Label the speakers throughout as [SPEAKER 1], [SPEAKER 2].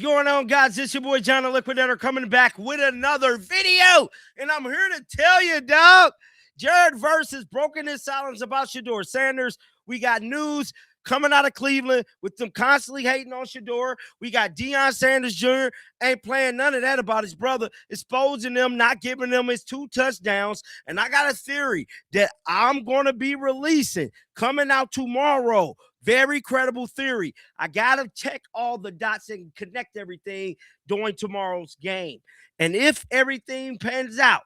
[SPEAKER 1] Going on, guys? It's your boy John the Liquidator coming back with another video, and I'm here to tell you, dog. Jared Verse has broken his silence about Shedeur Sanders. We got news coming out of Cleveland with them constantly hating on Shedeur. We got Deion Sanders Jr. ain't playing none of that about his brother, exposing them, not giving them his 2 touchdowns. And I got a theory that I'm going to be releasing coming out tomorrow. Very credible theory. I got to check all the dots and connect everything during tomorrow's game. And if everything pans out,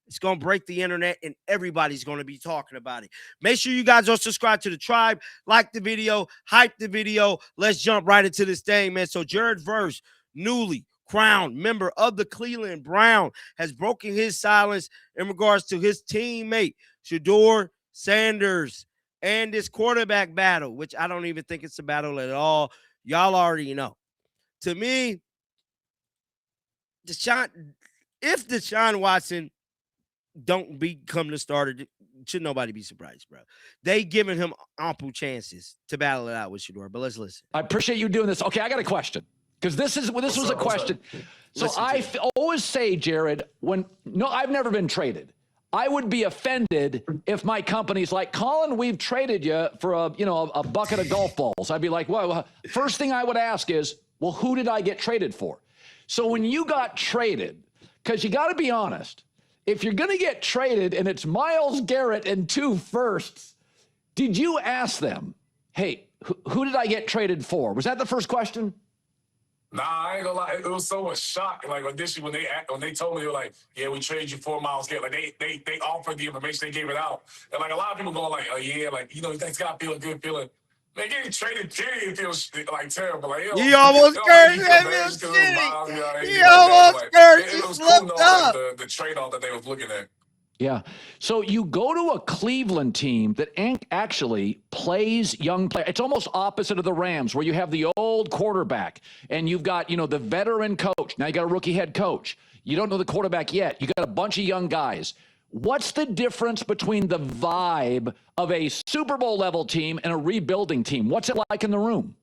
[SPEAKER 1] it's going to break the internet and everybody's going to be talking about it. Make sure you guys are subscribed to the tribe, like the video, hype the video. Let's jump right into this thing, man. So Jared Verse, newly crowned member of the Cleveland Browns, has broken his silence in regards to his teammate, Shedeur Sanders, and this quarterback battle, which I don't even think it's a battle at all. Y'all already know. To me, if Deshaun Watson don't become the starter, should nobody be surprised, bro. They giving him ample chances to battle it out with Shedeur. But let's listen.
[SPEAKER 2] I appreciate you doing this. Okay, I got a question, because this was a question. So I always say, Jared, I've never been traded. I would be offended if my company's like, Colin, we've traded you for a bucket of golf balls. I'd be like, well, first thing I would ask is, well, who did I get traded for? So when you got traded, because you got to be honest, if you're going to get traded and it's Myles Garrett and 2 firsts, did you ask them, hey, who did I get traded for? Was that the first question?
[SPEAKER 3] Nah, I ain't gonna lie. It was so much shock. Like initially when they told me, they were like, "Yeah, we traded you for Myles Garrett." Like they offered the information, they gave it out, and like a lot of people going like, "Oh yeah, like that's gotta feel a good feeling." Man, getting traded, period, feels like terrible. Like
[SPEAKER 1] he almost cursed. He almost cursed. He slipped up.
[SPEAKER 3] The trade off that they was looking at.
[SPEAKER 2] Yeah. So you go to a Cleveland team that actually plays young players. It's almost opposite of the Rams, where you have the old quarterback and you've got, the veteran coach. Now you got a rookie head coach. You don't know the quarterback yet. You got a bunch of young guys. What's the difference between the vibe of a Super Bowl level team and a rebuilding team? What's it like in the room?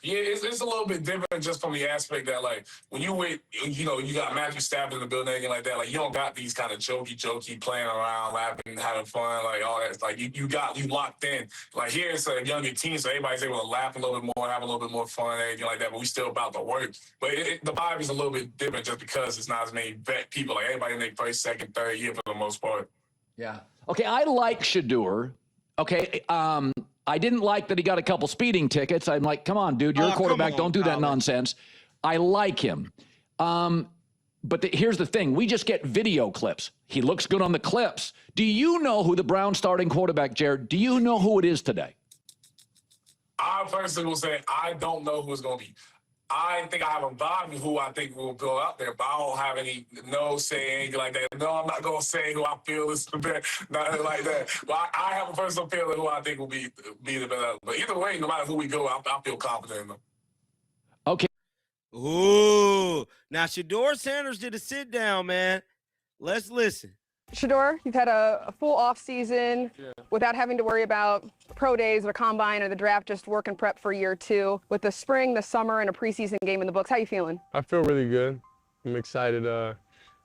[SPEAKER 3] Yeah, it's a little bit different just from the aspect that, like, when you you got Matthew Stafford in the building and like that, like, you don't got these kind of jokey, playing around, laughing, having fun, like, all that. It's like, you locked in. Like, here it's a younger team, so everybody's able to laugh a little bit more, have a little bit more fun, anything like that, but we still about to work. But the vibe is a little bit different just because it's not as many vet people. Like, everybody in their first, second, third year for the most part.
[SPEAKER 2] Yeah. Okay, I like Shedeur. Okay, I didn't like that he got a couple speeding tickets. I'm like, come on, dude, you're a quarterback. Don't do that nonsense. I like him. But here's the thing. We just get video clips. He looks good on the clips. Do you know who the Browns starting quarterback, Jared? Do you know who it is today?
[SPEAKER 3] I personally will say I don't know who it's going to be. I think I have a vibe of who I think will go out there, but I don't have no say, anything like that. No, I'm not going to say who I feel is the best, nothing like that. But I have a personal feeling who I think will be the best. But either way, no matter who we go, I feel confident in them.
[SPEAKER 2] Okay.
[SPEAKER 1] Ooh. Now, Shedeur Sanders did a sit down, man. Let's listen.
[SPEAKER 4] Shedeur, you've had a full off season without having to worry about pro days or combine or the draft, just work and prep for year 2. With the spring, the summer, and a preseason game in the books, how you feeling?
[SPEAKER 5] I feel really good. I'm excited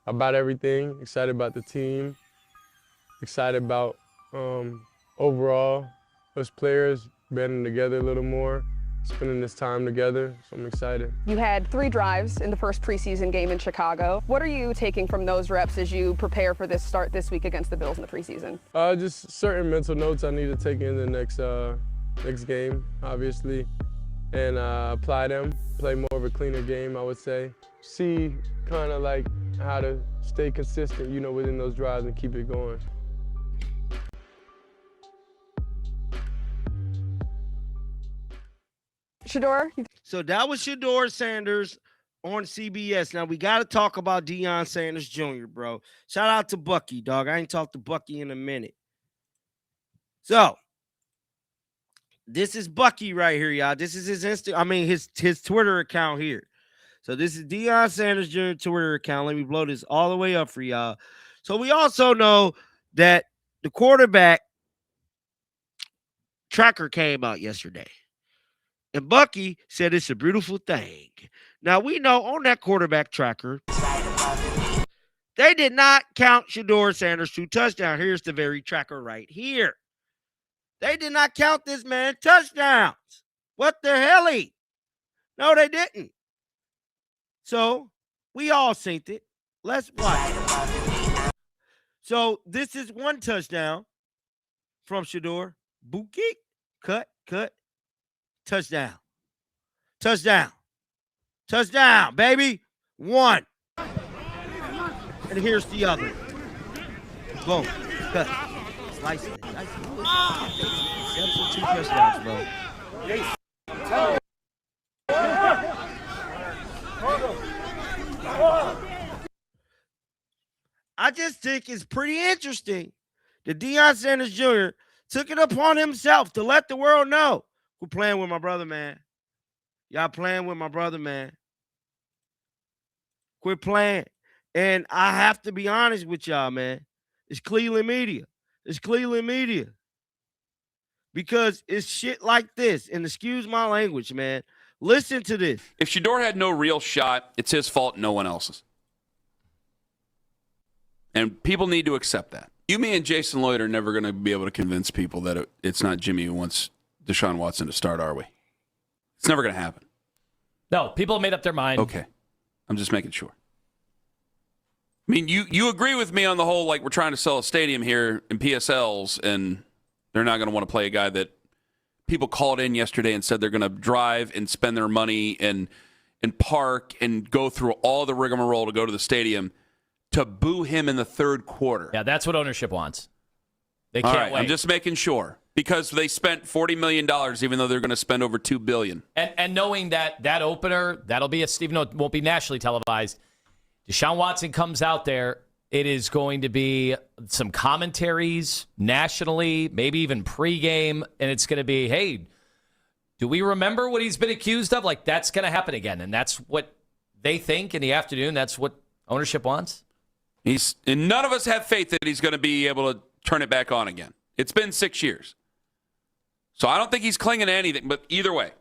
[SPEAKER 5] about everything, excited about the team, excited about overall us players banding together a little more, spending this time together, so I'm excited.
[SPEAKER 4] You had 3 drives in the first preseason game in Chicago. What are you taking from those reps as you prepare for this start this week against the Bills in the preseason?
[SPEAKER 5] Just certain mental notes I need to take in the next game, obviously, and apply them, play more of a cleaner game, I would say. See kind of like how to stay consistent, within those drives and keep it going.
[SPEAKER 4] Shedeur?
[SPEAKER 1] So that was Shedeur Sanders on CBS. Now, we got to talk about Deion Sanders Jr., bro. Shout out to Bucky, dog. I ain't talked to Bucky in a minute. So, this is Bucky right here, y'all. This is his Twitter account here. So, this is Deion Sanders Jr. Twitter account. Let me blow this all the way up for y'all. So, we also know that the quarterback tracker came out yesterday. And Bucky said it's a beautiful thing. Now, we know on that quarterback tracker, they did not count Shedeur Sanders 2 touchdowns. Here's the very tracker right here. They did not count this man touchdowns. What the hell? No, they didn't. So, we all synced it. Let's watch it. So, this is 1 touchdown from Shedeur. Boot kick, cut, touchdown. Touchdown. Touchdown, baby. 1. And here's the other. Boom. Cut. Slice it. 2 touchdowns, bro. I just think it's pretty interesting that Deion Sanders Jr. took it upon himself to let the world know we're playing with my brother, man. Y'all playing with my brother, man. Quit playing. And I have to be honest with y'all, man. It's Cleveland media. It's Cleveland media. Because it's shit like this. And excuse my language, man. Listen to this.
[SPEAKER 6] If Shedeur had no real shot, it's his fault, no one else's. And people need to accept that. You, me, and Jason Lloyd are never going to be able to convince people that it's not Jimmy who wants Deshaun Watson to start, are we? It's never going to happen.
[SPEAKER 7] No, people have made up their mind.
[SPEAKER 6] Okay. I'm just making sure. I mean, you agree with me on the whole, like, we're trying to sell a stadium here in PSLs, and they're not going to want to play a guy that people called in yesterday and said they're going to drive and spend their money and park and go through all the rigmarole to go to the stadium to boo him in the third quarter.
[SPEAKER 7] Yeah, that's what ownership wants. They
[SPEAKER 6] All
[SPEAKER 7] can't
[SPEAKER 6] right,
[SPEAKER 7] wait.
[SPEAKER 6] I'm just making sure. Because they spent $40 million, even though they're going to spend over $2 billion.
[SPEAKER 7] And knowing that opener, that'll be even though it won't be nationally televised, Deshaun Watson comes out there, it is going to be some commentaries nationally, maybe even pregame, and it's going to be, hey, do we remember what he's been accused of? Like, that's going to happen again, and that's what they think in the afternoon. That's what ownership wants.
[SPEAKER 6] And none of us have faith that he's going to be able to turn it back on again. It's been 6 years. So I don't think he's clinging to anything, but either way.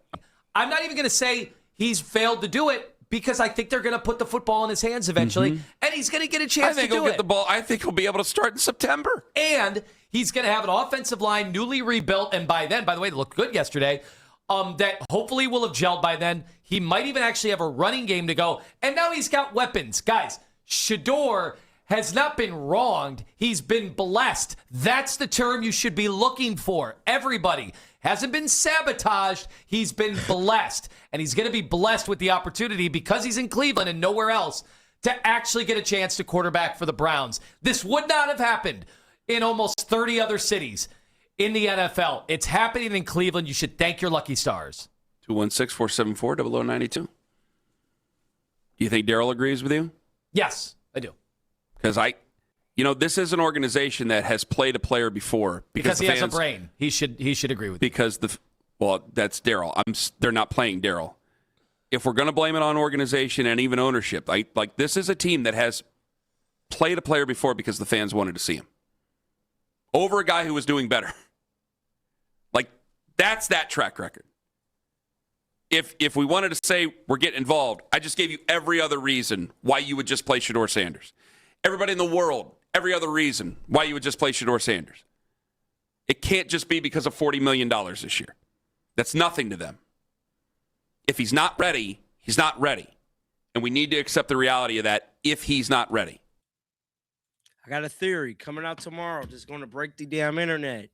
[SPEAKER 7] I'm not even going to say he's failed to do it because I think they're going to put the football in his hands eventually, and he's going to get a chance to do
[SPEAKER 6] he'll
[SPEAKER 7] it.
[SPEAKER 6] get the ball. I think he'll be able to start in September.
[SPEAKER 7] And he's going to have an offensive line newly rebuilt, and by then, by the way, they looked good yesterday, that hopefully will have gelled by then. He might even actually have a running game to go, and now he's got weapons. Guys, Shedeur has not been wronged. He's been blessed. That's the term you should be looking for. Everybody hasn't been sabotaged. He's been blessed. And he's going to be blessed with the opportunity because he's in Cleveland and nowhere else to actually get a chance to quarterback for the Browns. This would not have happened in almost 30 other cities in the NFL. It's happening in Cleveland. You should thank your lucky stars.
[SPEAKER 6] 216-474-0092. Do you think Daryl agrees with you?
[SPEAKER 7] Yes, I do.
[SPEAKER 6] Because this is an organization that has played a player before.
[SPEAKER 7] Because he has a brain. He should agree with you.
[SPEAKER 6] Because that's Daryl. They're not playing Daryl. If we're going to blame it on organization and even ownership, like this is a team that has played a player before because the fans wanted to see him over a guy who was doing better. Like that's that track record. If we wanted to say we're getting involved, I just gave you every other reason why you would just play Shedeur Sanders. Everybody in the world, every other reason why you would just play Shedeur Sanders. It can't just be because of $40 million this year. That's nothing to them. If he's not ready, he's not ready. And we need to accept the reality of that if he's not ready.
[SPEAKER 1] I got a theory coming out tomorrow that's going to break the damn internet.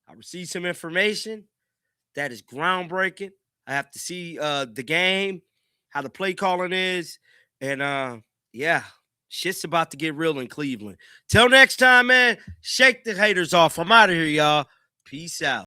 [SPEAKER 1] I received some information that is groundbreaking. I have to see the game, how the play calling is, and shit's about to get real in Cleveland. Till next time, man, shake the haters off. I'm out of here, y'all. Peace out.